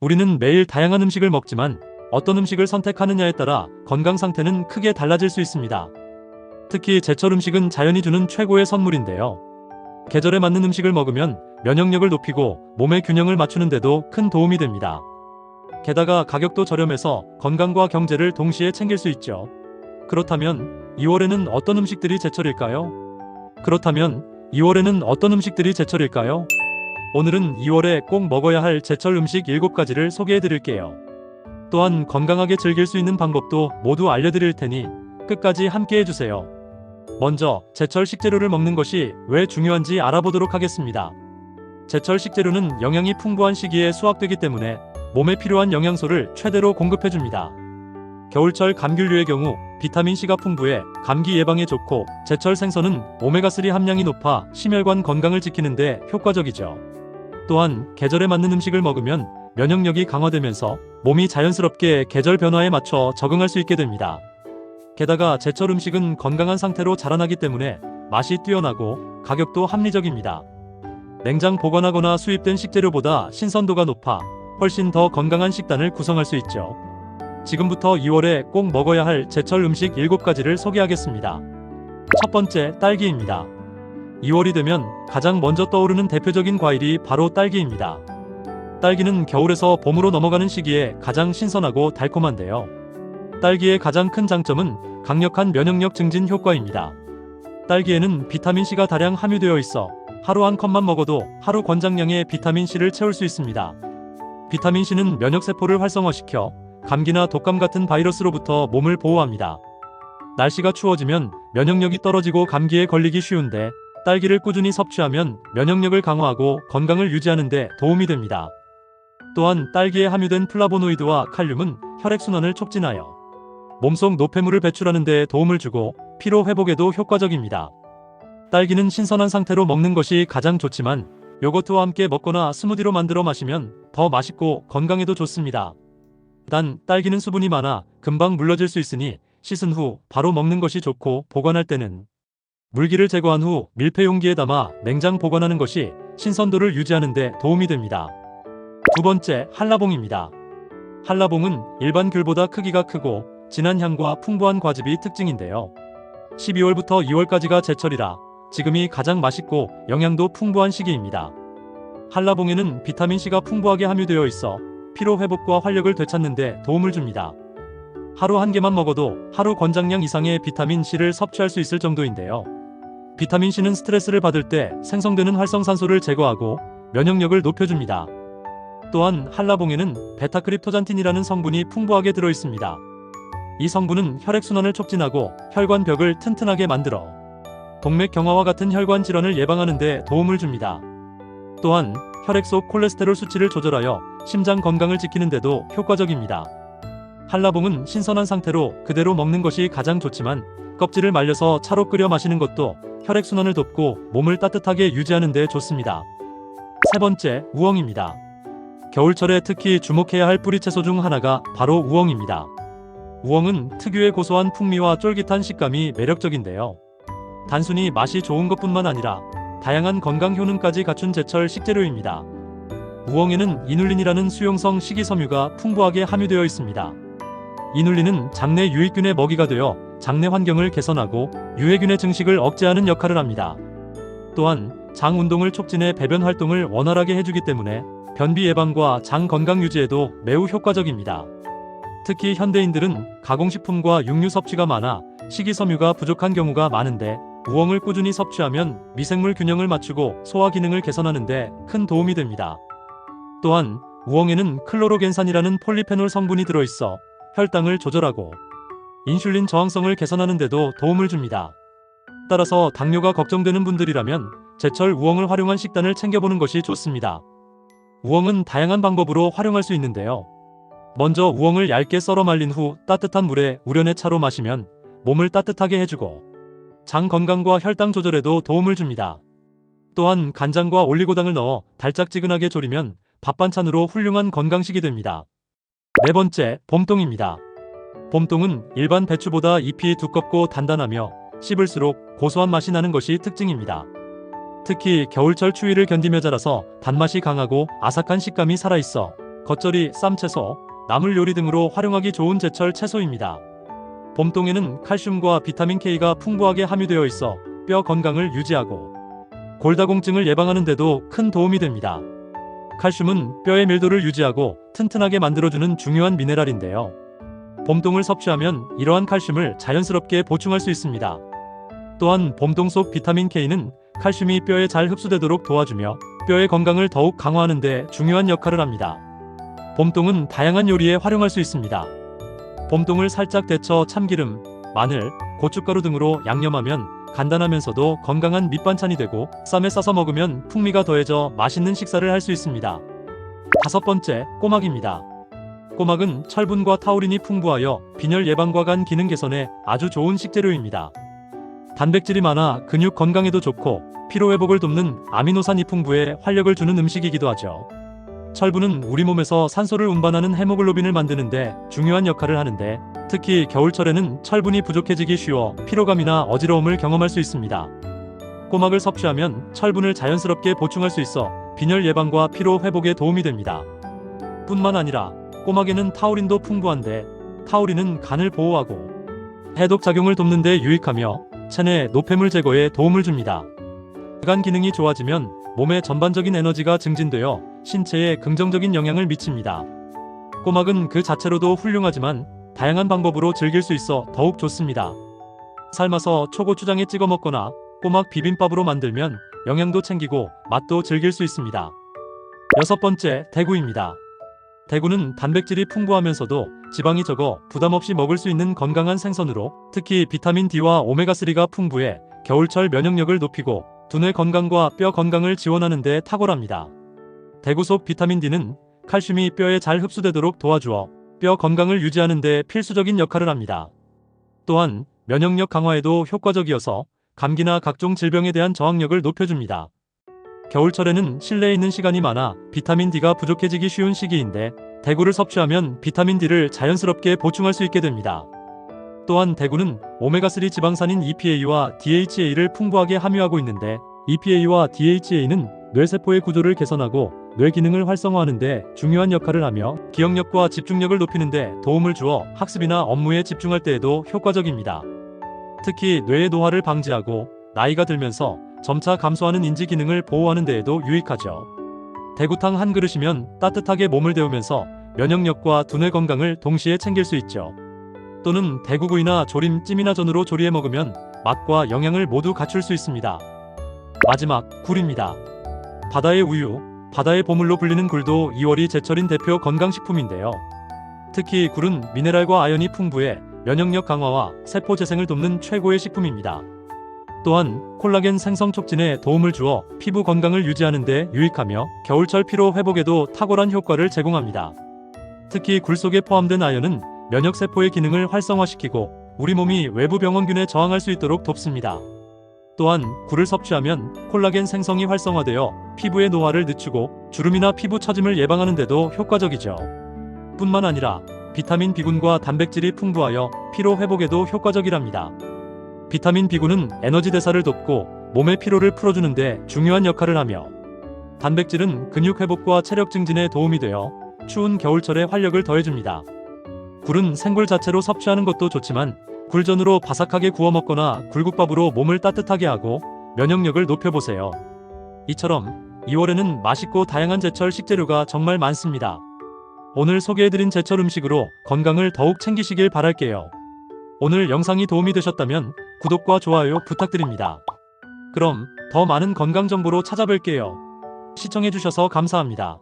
우리는 매일 다양한 음식을 먹지만 어떤 음식을 선택하느냐에 따라 건강 상태는 크게 달라질 수 있습니다. 특히 제철 음식은 자연이 주는 최고의 선물인데요. 계절에 맞는 음식을 먹으면 면역력을 높이고 몸의 균형을 맞추는 데도 큰 도움이 됩니다. 게다가 가격도 저렴해서 건강과 경제를 동시에 챙길 수 있죠. 그렇다면 2월에는 어떤 음식들이 제철일까요? 오늘은 2월에 꼭 먹어야 할 제철 음식 7가지를 소개해 드릴게요. 또한 건강하게 즐길 수 있는 방법도 모두 알려드릴 테니 끝까지 함께 해주세요. 먼저 제철 식재료를 먹는 것이 왜 중요한지 알아보도록 하겠습니다. 제철 식재료는 영양이 풍부한 시기에 수확되기 때문에 몸에 필요한 영양소를 최대로 공급해줍니다. 겨울철 감귤류의 경우 비타민C가 풍부해 감기 예방에 좋고, 제철 생선은 오메가3 함량이 높아 심혈관 건강을 지키는 데 효과적이죠. 또한 계절에 맞는 음식을 먹으면 면역력이 강화되면서 몸이 자연스럽게 계절 변화에 맞춰 적응할 수 있게 됩니다. 게다가 제철 음식은 건강한 상태로 자라나기 때문에 맛이 뛰어나고 가격도 합리적입니다. 냉장 보관하거나 수입된 식재료보다 신선도가 높아 훨씬 더 건강한 식단을 구성할 수 있죠. 지금부터 2월에 꼭 먹어야 할 제철 음식 7가지를 소개하겠습니다. 첫 번째, 딸기입니다. 2월이 되면 가장 먼저 떠오르는 대표적인 과일이 바로 딸기입니다. 딸기는 겨울에서 봄으로 넘어가는 시기에 가장 신선하고 달콤한데요. 딸기의 가장 큰 장점은 강력한 면역력 증진 효과입니다. 딸기에는 비타민C가 다량 함유되어 있어 하루 한 컵만 먹어도 하루 권장량의 비타민C를 채울 수 있습니다. 비타민C는 면역세포를 활성화시켜 감기나 독감 같은 바이러스로부터 몸을 보호합니다. 날씨가 추워지면 면역력이 떨어지고 감기에 걸리기 쉬운데, 딸기를 꾸준히 섭취하면 면역력을 강화하고 건강을 유지하는 데 도움이 됩니다. 또한 딸기에 함유된 플라보노이드와 칼륨은 혈액순환을 촉진하여 몸속 노폐물을 배출하는 데 도움을 주고 피로 회복에도 효과적입니다. 딸기는 신선한 상태로 먹는 것이 가장 좋지만 요거트와 함께 먹거나 스무디로 만들어 마시면 더 맛있고 건강에도 좋습니다. 단, 딸기는 수분이 많아 금방 물러질 수 있으니 씻은 후 바로 먹는 것이 좋고, 보관할 때는 물기를 제거한 후 밀폐 용기에 담아 냉장 보관하는 것이 신선도를 유지하는 데 도움이 됩니다. 두 번째, 한라봉입니다. 한라봉은 일반 귤보다 크기가 크고 진한 향과 풍부한 과즙이 특징인데요. 12월부터 2월까지가 제철이라 지금이 가장 맛있고 영양도 풍부한 시기입니다. 한라봉에는 비타민C가 풍부하게 함유되어 있어 피로 회복과 활력을 되찾는 데 도움을 줍니다. 하루 한 개만 먹어도 하루 권장량 이상의 비타민C를 섭취할 수 있을 정도인데요. 비타민C는 스트레스를 받을 때 생성되는 활성산소를 제거하고 면역력을 높여줍니다. 또한 한라봉에는 베타크립토잔틴이라는 성분이 풍부하게 들어있습니다. 이 성분은 혈액순환을 촉진하고 혈관벽을 튼튼하게 만들어 동맥 경화와 같은 혈관 질환을 예방하는 데 도움을 줍니다. 또한 혈액 속 콜레스테롤 수치를 조절하여 심장 건강을 지키는 데도 효과적입니다. 한라봉은 신선한 상태로 그대로 먹는 것이 가장 좋지만, 껍질을 말려서 차로 끓여 마시는 것도 혈액순환을 돕고 몸을 따뜻하게 유지하는 데 좋습니다. 세 번째, 우엉입니다. 겨울철에 특히 주목해야 할 뿌리채소 중 하나가 바로 우엉입니다. 우엉은 특유의 고소한 풍미와 쫄깃한 식감이 매력적인데요. 단순히 맛이 좋은 것뿐만 아니라 다양한 건강 효능까지 갖춘 제철 식재료입니다. 우엉에는 이눌린이라는 수용성 식이섬유가 풍부하게 함유되어 있습니다. 이눌린은 장내 유익균의 먹이가 되어 장내 환경을 개선하고 유해균의 증식을 억제하는 역할을 합니다. 또한 장 운동을 촉진해 배변 활동을 원활하게 해주기 때문에 변비 예방과 장 건강 유지에도 매우 효과적입니다. 특히 현대인들은 가공식품과 육류 섭취가 많아 식이섬유가 부족한 경우가 많은데, 우엉을 꾸준히 섭취하면 미생물 균형을 맞추고 소화 기능을 개선하는 데 큰 도움이 됩니다. 또한 우엉에는 클로로겐산이라는 폴리페놀 성분이 들어있어 혈당을 조절하고 인슐린 저항성을 개선하는 데도 도움을 줍니다. 따라서 당뇨가 걱정되는 분들이라면 제철 우엉을 활용한 식단을 챙겨보는 것이 좋습니다. 우엉은 다양한 방법으로 활용할 수 있는데요. 먼저 우엉을 얇게 썰어 말린 후 따뜻한 물에 우려내 차로 마시면 몸을 따뜻하게 해주고 장 건강과 혈당 조절에도 도움을 줍니다. 또한 간장과 올리고당을 넣어 달짝지근하게 졸이면 밥반찬으로 훌륭한 건강식이 됩니다. 네 번째, 봄동입니다. 봄동은 일반 배추보다 잎이 두껍고 단단하며 씹을수록 고소한 맛이 나는 것이 특징입니다. 특히 겨울철 추위를 견디며 자라서 단맛이 강하고 아삭한 식감이 살아있어 겉절이, 쌈채소, 나물 요리 등으로 활용하기 좋은 제철 채소입니다. 봄동에는 칼슘과 비타민 K가 풍부하게 함유되어 있어 뼈 건강을 유지하고 골다공증을 예방하는 데도 큰 도움이 됩니다. 칼슘은 뼈의 밀도를 유지하고 튼튼하게 만들어주는 중요한 미네랄인데요. 봄동을 섭취하면 이러한 칼슘을 자연스럽게 보충할 수 있습니다. 또한 봄동 속 비타민 K는 칼슘이 뼈에 잘 흡수되도록 도와주며 뼈의 건강을 더욱 강화하는 데 중요한 역할을 합니다. 봄동은 다양한 요리에 활용할 수 있습니다. 봄동을 살짝 데쳐 참기름, 마늘, 고춧가루 등으로 양념하면 간단하면서도 건강한 밑반찬이 되고 쌈에 싸서 먹으면 풍미가 더해져 맛있는 식사를 할 수 있습니다. 5번째, 꼬막입니다. 꼬막은 철분과 타우린이 풍부하여 빈혈 예방과 간 기능 개선에 아주 좋은 식재료입니다. 단백질이 많아 근육 건강에도 좋고 피로 회복을 돕는 아미노산이 풍부해 활력을 주는 음식이기도 하죠. 철분은 우리 몸에서 산소를 운반하는 헤모글로빈을 만드는데 중요한 역할을 하는데 특히 겨울철에는 철분이 부족해지기 쉬워 피로감이나 어지러움을 경험할 수 있습니다. 꼬막을 섭취하면 철분을 자연스럽게 보충할 수 있어 빈혈 예방과 피로 회복에 도움이 됩니다. 뿐만 아니라 꼬막에는 타우린도 풍부한데 타우린은 간을 보호하고 해독 작용을 돕는 데 유익하며 체내 노폐물 제거에 도움을 줍니다. 간 기능이 좋아지면 몸의 전반적인 에너지가 증진되어 신체에 긍정적인 영향을 미칩니다. 꼬막은 그 자체로도 훌륭하지만 다양한 방법으로 즐길 수 있어 더욱 좋습니다. 삶아서 초고추장에 찍어 먹거나 꼬막 비빔밥으로 만들면 영양도 챙기고 맛도 즐길 수 있습니다. 6번째, 대구입니다. 대구는 단백질이 풍부하면서도 지방이 적어 부담 없이 먹을 수 있는 건강한 생선으로 특히 비타민 D와 오메가3가 풍부해 겨울철 면역력을 높이고 두뇌 건강과 뼈 건강을 지원하는 데 탁월합니다. 대구 속 비타민 D는 칼슘이 뼈에 잘 흡수되도록 도와주어 뼈 건강을 유지하는 데 필수적인 역할을 합니다. 또한 면역력 강화에도 효과적이어서 감기나 각종 질병에 대한 저항력을 높여줍니다. 겨울철에는 실내에 있는 시간이 많아 비타민 D가 부족해지기 쉬운 시기인데 대구를 섭취하면 비타민 D를 자연스럽게 보충할 수 있게 됩니다. 또한 대구는 오메가3 지방산인 EPA와 DHA를 풍부하게 함유하고 있는데 EPA와 DHA는 뇌세포의 구조를 개선하고 뇌 기능을 활성화하는 데 중요한 역할을 하며 기억력과 집중력을 높이는 데 도움을 주어 학습이나 업무에 집중할 때에도 효과적입니다. 특히 뇌의 노화를 방지하고 나이가 들면서 점차 감소하는 인지 기능을 보호하는 데에도 유익하죠. 대구탕 한 그릇이면 따뜻하게 몸을 데우면서 면역력과 두뇌 건강을 동시에 챙길 수 있죠. 또는 대구구이나 조림, 찜이나 전으로 조리해 먹으면 맛과 영양을 모두 갖출 수 있습니다. 마지막, 굴입니다. 바다의 우유, 바다의 보물로 불리는 굴도 2월이 제철인 대표 건강식품인데요. 특히 굴은 미네랄과 아연이 풍부해 면역력 강화와 세포 재생을 돕는 최고의 식품입니다. 또한 콜라겐 생성 촉진에 도움을 주어 피부 건강을 유지하는 데 유익하며 겨울철 피로 회복에도 탁월한 효과를 제공합니다. 특히 굴 속에 포함된 아연은 면역세포의 기능을 활성화시키고 우리 몸이 외부 병원균에 저항할 수 있도록 돕습니다. 또한 굴을 섭취하면 콜라겐 생성이 활성화되어 피부의 노화를 늦추고 주름이나 피부 처짐을 예방하는 데도 효과적이죠. 뿐만 아니라 비타민 B군과 단백질이 풍부하여 피로 회복에도 효과적이랍니다. 비타민 B군은 에너지 대사를 돕고 몸의 피로를 풀어주는 데 중요한 역할을 하며 단백질은 근육 회복과 체력 증진에 도움이 되어 추운 겨울철에 활력을 더해줍니다. 굴은 생굴 자체로 섭취하는 것도 좋지만 굴전으로 바삭하게 구워 먹거나 굴국밥으로 몸을 따뜻하게 하고 면역력을 높여보세요. 이처럼 2월에는 맛있고 다양한 제철 식재료가 정말 많습니다. 오늘 소개해드린 제철 음식으로 건강을 더욱 챙기시길 바랄게요. 오늘 영상이 도움이 되셨다면 구독과 좋아요 부탁드립니다. 그럼 더 많은 건강 정보로 찾아뵐게요. 시청해주셔서 감사합니다.